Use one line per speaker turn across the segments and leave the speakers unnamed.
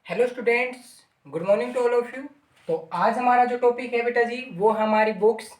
Hello students, good morning to all of you. तो आज हमारा जो टॉपिक है बेटा जी वो हमारी बुक्स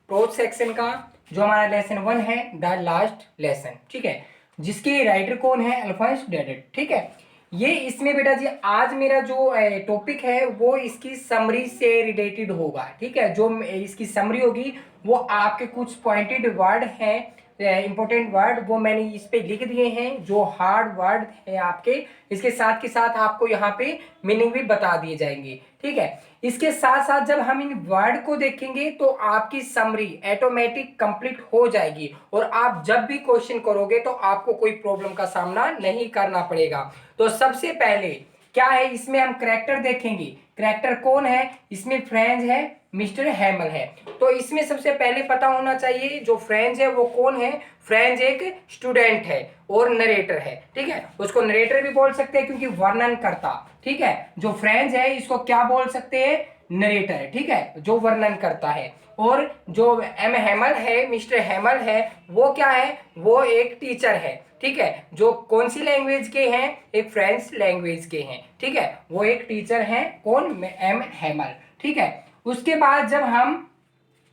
प्रोज सेक्शन का जो हमारा लेसन 1 है, द लास्ट लेसन। ठीक है, जिसके राइटर कौन है? अल्फोंस डेडेट। ठीक है, ये इसमें बेटा जी आज मेरा जो टॉपिक है वो इसकी समरी से रिलेटेड होगा। ठीक है, जो इसकी समरी होगी वो आपके कुछ पॉइंटेड वर्ड हैं, इंपॉर्टेंट वर्ड, वो मैंने इस पे लिख दिए हैं। जो हार्ड वर्ड है आपके, इसके साथ के साथ आपको यहाँ पे मीनिंग भी बता दिए जाएंगे। ठीक है, इसके साथ साथ जब हम इन वर्ड को देखेंगे तो आपकी समरी ऑटोमेटिक कंप्लीट हो जाएगी और आप जब भी क्वेश्चन करोगे तो आपको कोई प्रॉब्लम का सामना नहीं करना पड़ेगा। तो सबसे पहले क्या है, इसमें हम करेक्टर देखेंगे। करेक्टर कौन है? इसमें फ्रेंच है, मिस्टर हैमल है। तो इसमें सबसे पहले पता होना चाहिए जो फ्रेंच है वो कौन है। फ्रेंच एक स्टूडेंट है और नरेटर है। ठीक है, उसको नरेटर भी बोल सकते हैं क्योंकि वर्णन करता। ठीक है, जो फ्रेंच है इसको क्या बोल सकते हैं? नरेटर है। ठीक है, जो वर्णन करता है। और जो एम हैमल है, मिस्टर हैमल है, वो क्या है? वो एक टीचर है। ठीक है, जो कौन सी लैंग्वेज के हैं? एक फ्रेंच लैंग्वेज के हैं। ठीक है, वो एक टीचर हैं। कौन? M Hamel. ठीक है, उसके बाद जब हम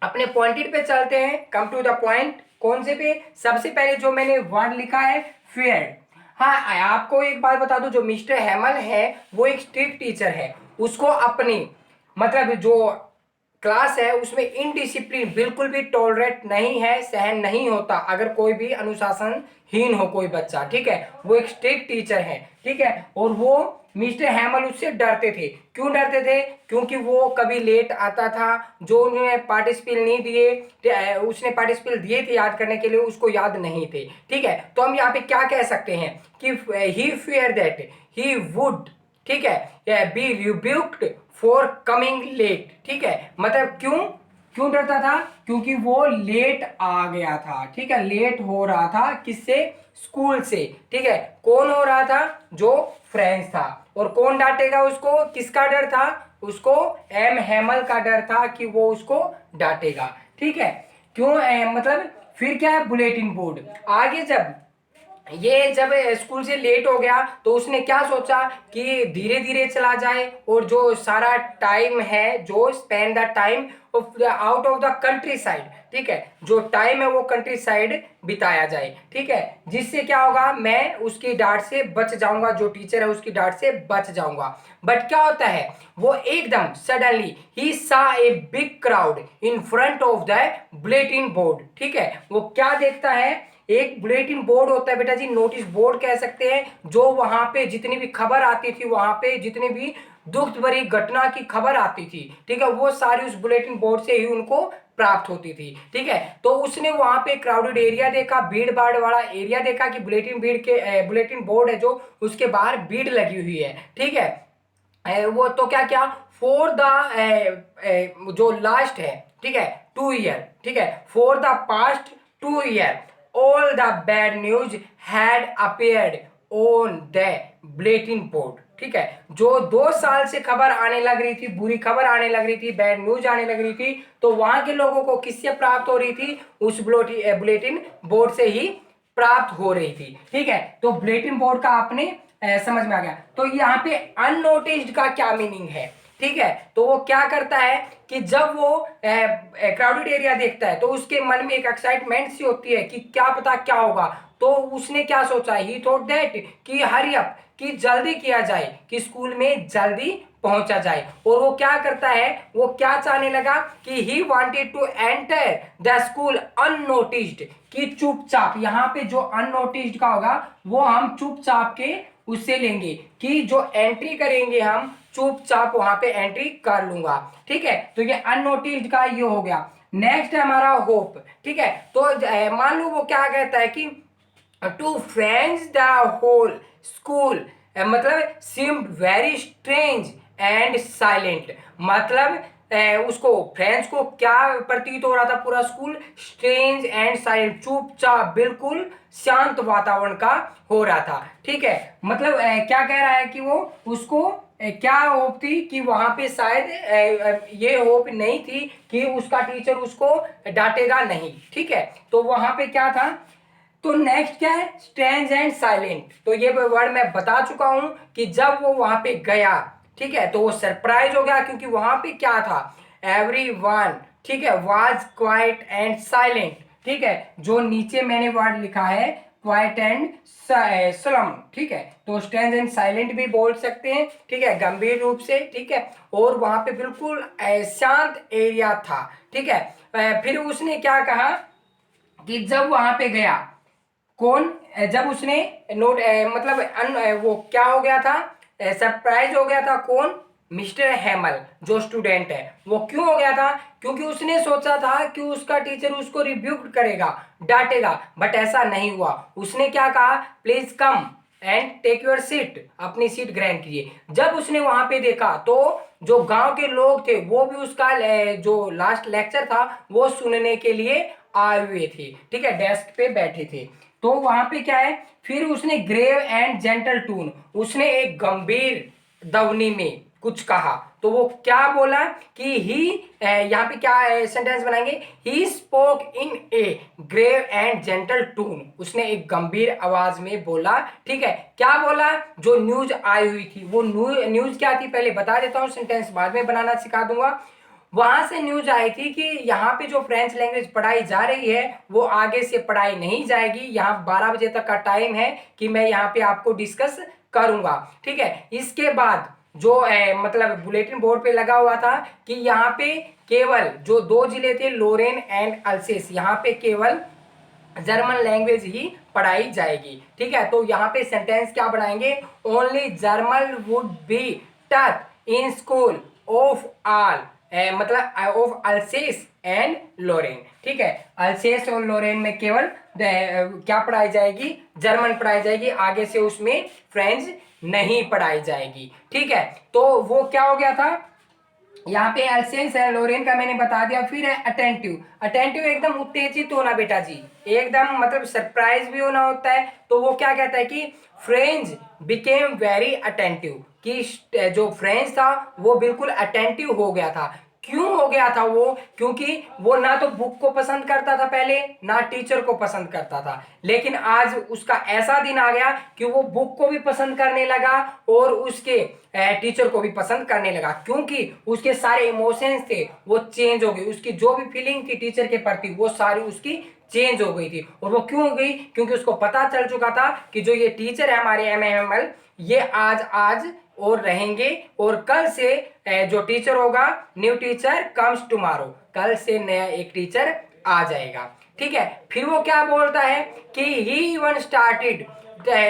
अपने पॉइंटेड पे चलते हैं, कम टू द पॉइंट। कौन से पे? सबसे पहले जो मैंने वर्ड लिखा है फेयर। हाँ, आपको एक बात बता दूं, जो मिस्टर हैमल है वो एक स्ट्रिक्ट टीचर है। उसको अपनी मतलब जो क्लास है उसमें इनडिसिप्लिन बिल्कुल भी टॉलरेट नहीं है, सहन नहीं होता अगर कोई भी अनुशासनहीन हो कोई बच्चा। ठीक है, वो एक स्ट्रिक्ट टीचर है। ठीक है, और वो मिस्टर हैमल उससे डरते थे। क्यों डरते थे? क्योंकि वो कभी लेट आता था। जो उन्होंने पार्टिसिपेट नहीं दिए, उसने पार्टिसिपेट दिए थे याद करने के लिए, उसको याद नहीं थे। ठीक है, तो हम यहाँ पे क्या कह सकते हैं कि he fear that he would, ठीक है, be rebuked for coming late. ठीक है, मतलब क्यों क्यों डरता था? क्योंकि वो लेट आ गया था। ठीक है, लेट हो रहा था। किससे? स्कूल से। ठीक है, कौन हो रहा था? जो फ्रेंड्स था। और कौन डांटेगा उसको? किसका डर था उसको? एम हैमल का डर था कि वो उसको डांटेगा। ठीक है, क्यों मतलब फिर क्या है? Bulletin board. आगे जब ये जब स्कूल से लेट हो गया तो उसने क्या सोचा कि धीरे धीरे चला जाए और जो सारा टाइम है, जो spend the time out of the country side. ठीक है, जो टाइम है वो कंट्री साइड बिताया जाए। ठीक है, जिससे क्या होगा? मैं उसकी डांट से बच जाऊंगा, जो टीचर है उसकी डांट से बच जाऊंगा। बट क्या होता है, वो एकदम सडनली ही सा a big crowd in front of the bulletin board. ठीक है, वो क्या देखता है? एक बुलेटिन बोर्ड होता है बेटा जी, नोटिस बोर्ड कह सकते हैं, जो वहां पे जितनी भी खबर आती थी, वहां पे जितनी भी दुख भरी घटना की खबर आती थी, ठीक है, वो सारी उस बुलेटिन बोर्ड से ही उनको प्राप्त होती थी। ठीक है, तो उसने वहां पे क्राउडेड एरिया देखा, भीड़ भाड़ वाला एरिया देखा कि बुलेटिन बोर्ड है जो उसके बाहर भीड़ लगी हुई है। ठीक है, वो तो क्या क्या फॉर द जो लास्ट है, ठीक है, 2 ईयर। ठीक है, for the past 2 year all the bad news had appeared on the bulletin board. ठीक है, जो 2 साल से खबर आने लग रही थी, बुरी खबर आने लग रही थी, बैड न्यूज आने लग रही थी, तो वहां के लोगों को किससे प्राप्त हो रही थी? उस बुलेटिन बोर्ड से ही प्राप्त हो रही थी। ठीक है, तो बुलेटिन बोर्ड का आपने समझ में आ गया। तो यहाँ पे अननोटिस्ड का क्या मीनिंग है? ठीक है, तो वो क्या करता है कि जब वो क्राउडेड एरिया देखता है तो उसके मन में एक एक्साइटमेंट सी होती है कि क्या पता क्या होगा। तो उसने क्या सोचा? ही थॉट दैट कि हरी अप, कि जल्दी किया जाए, कि स्कूल में जल्दी पहुंचा जाए। और वो क्या करता है? वो क्या चाहने लगा कि he wanted to enter the school unnoticed, कि चुपचाप। यहाँ पे जो अननोटिस्ड का होगा वो हम चुपचाप के उससे लेंगे कि जो एंट्री करेंगे हम चुपचाप वहां पे एंट्री कर लूंगा। ठीक है, तो ये अननोटिस्ड का ये हो गया। नेक्स्ट है हमारा होप। ठीक है, तो मान लो वो क्या कहता है कि two friends the whole school मतलब seemed very strange and silent. मतलब उसको फ्रेंड्स को क्या प्रतीत हो रहा था? पूरा स्कूल स्ट्रेंज एंड साइलेंट, चुपचाप, बिल्कुल शांत वातावरण का हो रहा था। ठीक है, मतलब क्या कह रहा है कि वो उसको क्या होप थी कि वहां पे शायद ये होप नहीं थी कि उसका टीचर उसको डांटेगा नहीं। ठीक है, तो वहां पे क्या था? तो नेक्स्ट क्या है, स्ट्रेंज एंड साइलेंट। तो ये वर्ड मैं बता चुका हूं कि जब वो वहां पे गया, ठीक है, तो वो सरप्राइज हो गया क्योंकि वहां पे क्या था, एवरीवन, ठीक है, वाज क्वाइट एंड साइलेंट। ठीक है, जो नीचे मैंने वर्ड लिखा है क्वाइट एंड स्लम, ठीक है, तो स्ट्रेंज एंड साइलेंट भी बोल सकते हैं, ठीक है, गंभीर रूप से, ठीक है। और वहां पे बिल्कुल शांत एरिया था, ठीक है। फिर उसने क्या कहा कि जब वहां पे गया, कौन, जब उसने नोट मतलब वो क्या हो गया था, सरप्राइज हो गया था, कौन, मिस्टर हेमल जो स्टूडेंट है। वो क्यों हो गया था, क्योंकि उसने सोचा था कि उसका टीचर उसको रिब्यूक करेगा, डांटेगा, बट ऐसा नहीं हुआ। उसने क्या कहा, please come and take your seat, अपनी सीट ग्रहण कीजिए। जब उसने वहां पे देखा तो जो गांव के लोग थे वो भी उसका जो लास्ट लेक्चर था वो सुनने के लिए आए हुए थे, ठीक है, डेस्क पे बैठे थे। तो वहां पे क्या है, फिर उसने ग्रेव एंड जेंटल टून, उसने एक गंभीर ध्वनि में कुछ कहा। तो वो क्या बोला कि ही, यहाँ पे क्या सेंटेंस बनाएंगे, he spoke in a grave and gentle tone, उसने एक गंभीर आवाज में बोला, ठीक है। क्या बोला, जो न्यूज आई हुई थी, वो न्यूज क्या थी पहले बता देता हूँ, सेंटेंस बाद में बनाना सिखा दूंगा। वहां से न्यूज आई थी कि यहाँ पे जो फ्रेंच लैंग्वेज पढ़ाई जा रही है वो आगे से पढ़ाई नहीं जाएगी। यहाँ 12 बजे तक का टाइम है कि मैं यहाँ पे आपको डिस्कस करूंगा, ठीक है। इसके बाद जो मतलब बुलेटिन बोर्ड पे लगा हुआ था कि यहाँ पे केवल जो 2 जिले थे, लोरेन एंड अल्सेस, यहाँ पे केवल जर्मन लैंग्वेज ही पढ़ाई जाएगी, ठीक है। तो यहाँ पे सेंटेंस क्या बनाएंगे, ओनली जर्मन वुड बी टट इन स्कूल ऑफ आल, मतलब ऑफ अल्सेस एंड लोरेन, ठीक है। अल्सेस और लोरेन में केवल क्या पढ़ाई जाएगी, जर्मन पढ़ाई जाएगी, आगे से उसमें फ्रेंच नहीं पढ़ाई जाएगी, ठीक है। तो वो क्या हो गया था, यहाँ पे एल्सियस है, लोरेन का मैंने बता दिया। फिर है अटेंटिव, अटेंटिव एकदम उत्तेजित होना बेटा जी, एकदम मतलब सरप्राइज भी होना होता है। तो वो क्या कहता है कि फ्रेंच बिकेम वेरी अटेंटिव, कि जो फ्रेंच था वो बिल्कुल अटेंटिव हो गया था। क्यों हो गया था वो, क्योंकि वो ना तो बुक को पसंद करता था पहले, ना टीचर को पसंद करता था, लेकिन आज उसका ऐसा दिन आ गया कि वो बुक को भी पसंद करने लगा और उसके टीचर को भी पसंद करने लगा, क्योंकि उसके सारे इमोशंस थे वो चेंज हो गए, उसकी जो भी फीलिंग थी टीचर के प्रति वो सारी उसकी चेंज हो गई थी। और वो क्यों हो गई, क्योंकि उसको पता चल चुका था कि जो ये टीचर है हमारे एमएमएल, ये आज और रहेंगे, और कल से जो टीचर होगा, न्यू टीचर कम्स टुमारो, कल से नया एक टीचर आ जाएगा, ठीक है। फिर वो क्या बोलता है कि he even started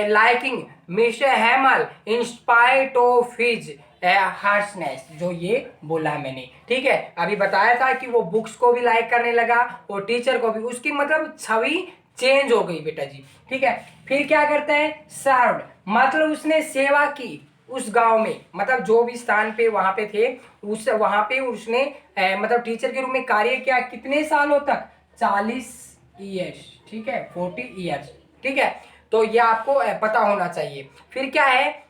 liking mister Hamel in spite of his harshness, जो ये बोला है मैंने, ठीक है। अभी बताया था कि वो बुक्स को भी लाइक करने लगा और टीचर को भी, उसकी मतलब छवि चेंज हो गई बेटा जी, ठीक है। फिर क्या करता है, सर्व्ड, मतलब उसने सेवा की उस गांव में, मतलब जो भी स्थान पे वहां पे थे, उस वहां पे उसने मतलब टीचर के रूप में कार्य किया, कितने सालों तक, 40 ईयर्स, ठीक है, 40 ईयर्स, ठीक है। तो ये आपको पता होना चाहिए। फिर क्या है,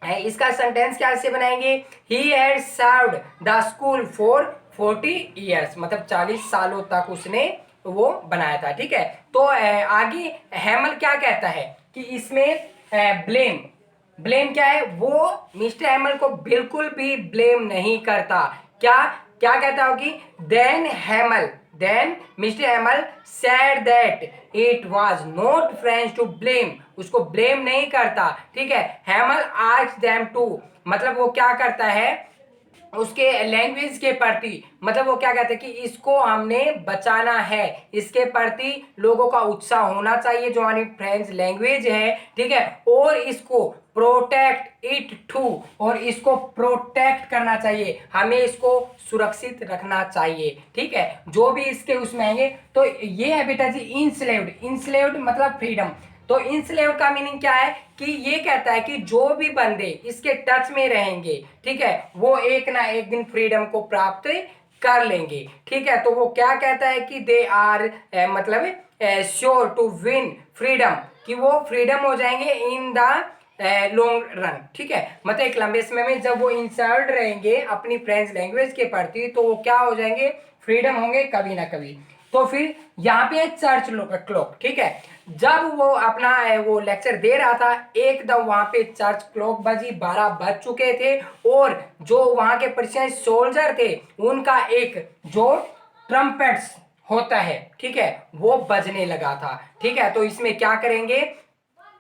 इसका सेंटेंस कैसे बनाएंगे, he had served the school for 40 years, मतलब 40 सालों तक उसने वो बनाया था, ठीक है। तो आगे हैमल क्या कहता है कि इसमें ब्लेम, ब्लेम क्या है, वो मिस्टर हैमल को बिल्कुल भी ब्लेम नहीं करता। क्या क्या कहता हो कि then mister Hamel said that it was not Franz to blame, उसको ब्लेम नहीं करता, ठीक है। हैमल आस्क्ड देम टू, मतलब वो क्या करता है उसके लैंग्वेज के प्रति, मतलब वो क्या कहते हैं कि इसको हमने बचाना है, इसके प्रति लोगों का उत्साह होना चाहिए, जो हमारी फ्रेंच लैंग्वेज है, ठीक है, और इसको प्रोटेक्ट इट टू, और इसको प्रोटेक्ट करना चाहिए, हमें इसको सुरक्षित रखना चाहिए, ठीक है। जो भी इसके उसमें आएंगे, तो ये है बेटा जी इंस्लेव्ड, इंस्लेव्ड मतलब फ्रीडम। तो इंस्लेव का मीनिंग क्या है कि ये कहता है कि जो भी बंदे इसके टच में रहेंगे, ठीक है, वो एक ना एक दिन फ्रीडम को प्राप्त कर लेंगे, ठीक है। तो वो क्या कहता है कि दे आर मतलब श्योर टू विन फ्रीडम, कि वो फ्रीडम हो जाएंगे इन द लॉन्ग रन, ठीक है, मतलब एक लंबे समय में जब वो इंसर्ट रहेंगे अपनी फ्रेंच लैंग्वेज के प्रति, तो वो क्या हो जाएंगे, फ्रीडम होंगे कभी ना कभी। तो फिर यहाँ पे है चर्च क्लॉक, ठीक है। जब वो अपना वो लेक्चर दे रहा था, एकदम वहां पे चर्च क्लॉक बजी, 12 बज चुके थे, और जो वहां के पर्शियन सोल्जर थे उनका एक जो ट्रम्पेट्स होता है, ठीक है, वो बजने लगा था, ठीक है। तो इसमें क्या करेंगे,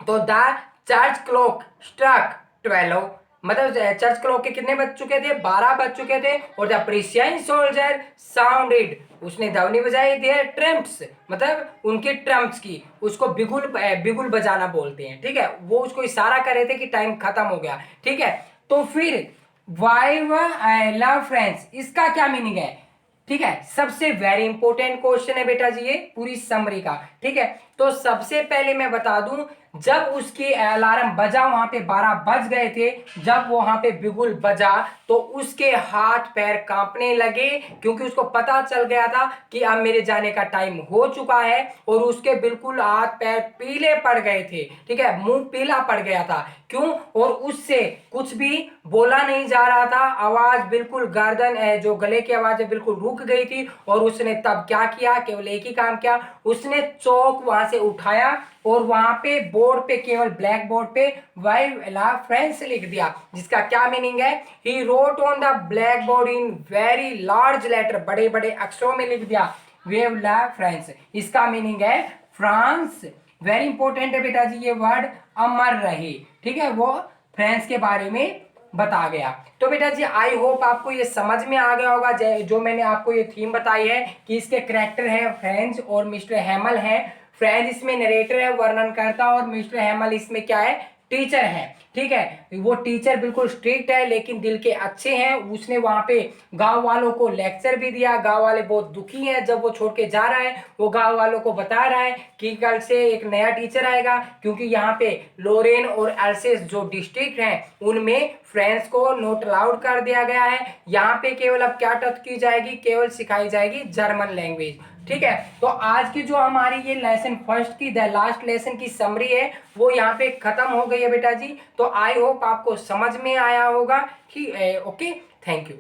तो द चर्च क्लॉक स्ट्रक 12, मतलब चर्च क्लॉक के कितने बज चुके थे, 12 बज चुके थे, और द प्रिशियन सोल्जर साउंडेड, उसने ध्वनि बजाई देयर ट्रम्प्स, मतलब उनके ट्रम्प्स की, उसको बिगुल बिगुल बजाना बोलते हैं, ठीक है। वो उसको इशारा कर रहे थे कि टाइम खत्म हो गया, ठीक है। तो फिर वाई आई लव फ्रेंड्स, इसका क्या मीनिंग है, ठीक है। सबसे वेरी इंपॉर्टेंट क्वेश्चन है बेटा जी ये पूरी समरी का, ठीक है। तो सबसे पहले मैं बता दूं, जब उसकी अलार्म बजा, वहां पे 12 बज गए थे, जब वहां पे बिगुल बजा, तो उसके हाथ पैर कांपने लगे, क्योंकि उसको पता चल गया था कि अब मेरे जाने का टाइम हो चुका है, और उसके बिल्कुल हाथ पैर पीले पड़ गए थे, ठीक है, मुंह पीला पड़ गया था। क्यों, और उससे कुछ भी बोला नहीं जा रहा था, आवाज बिल्कुल गर्दन जो गले की आवाज है बिल्कुल रुक गई थी। और उसने तब क्या किया, केवल एक ही काम किया, उसने चौक वहां से उठाया, और वहां पे बोर्ड पे, केवल ब्लैक बोर्ड पे वाई लव फ्रेंड्स लिख दिया, जिसका क्या मीनिंग है, he wrote on the black board in very large letter, बड़े बड़े अक्षरों में लिख दिया वे लव फ्रेंड्स। इसका मीनिंग है फ्रांस, वेरी इंपॉर्टेंट है बेटा जी ये वर्ड, अमर रहे, ठीक है, वो फ्रेंड्स के बारे में बता गया। तो बेटा जी आई होप आपको ये समझ में आ गया होगा, जो मैंने आपको ये थीम बताई है कि इसके करेक्टर है फ्रेंच और मिस्टर हैमल है। फ्रेंच इसमें नरेटर है, वर्णन करता, और मिस्टर हैमल इसमें क्या है, टीचर है, ठीक है। वो टीचर बिल्कुल स्ट्रिक्ट है लेकिन दिल के अच्छे हैं। उसने वहां पे गांव वालों को लेक्चर भी दिया, गांव वाले बहुत दुखी हैं जब वो छोड़ के जा रहा है। वो गांव वालों को बता रहा है कि कल से एक नया टीचर आएगा, क्योंकि यहाँ पे लोरेन और अल्सेस जो डिस्ट्रिक्ट हैं उनमें फ्रेंच को नोट अलाउड कर दिया गया है। यहाँ पे केवल अब क्या टच की जाएगी, केवल सिखाई जाएगी जर्मन लैंग्वेज, ठीक है। तो आज की जो हमारी ये लेसन फर्स्ट की द लास्ट लेसन की समरी है वो यहाँ पे खत्म हो गई है बेटा जी। तो आई होप आपको समझ में आया होगा कि ओके, थैंक यू।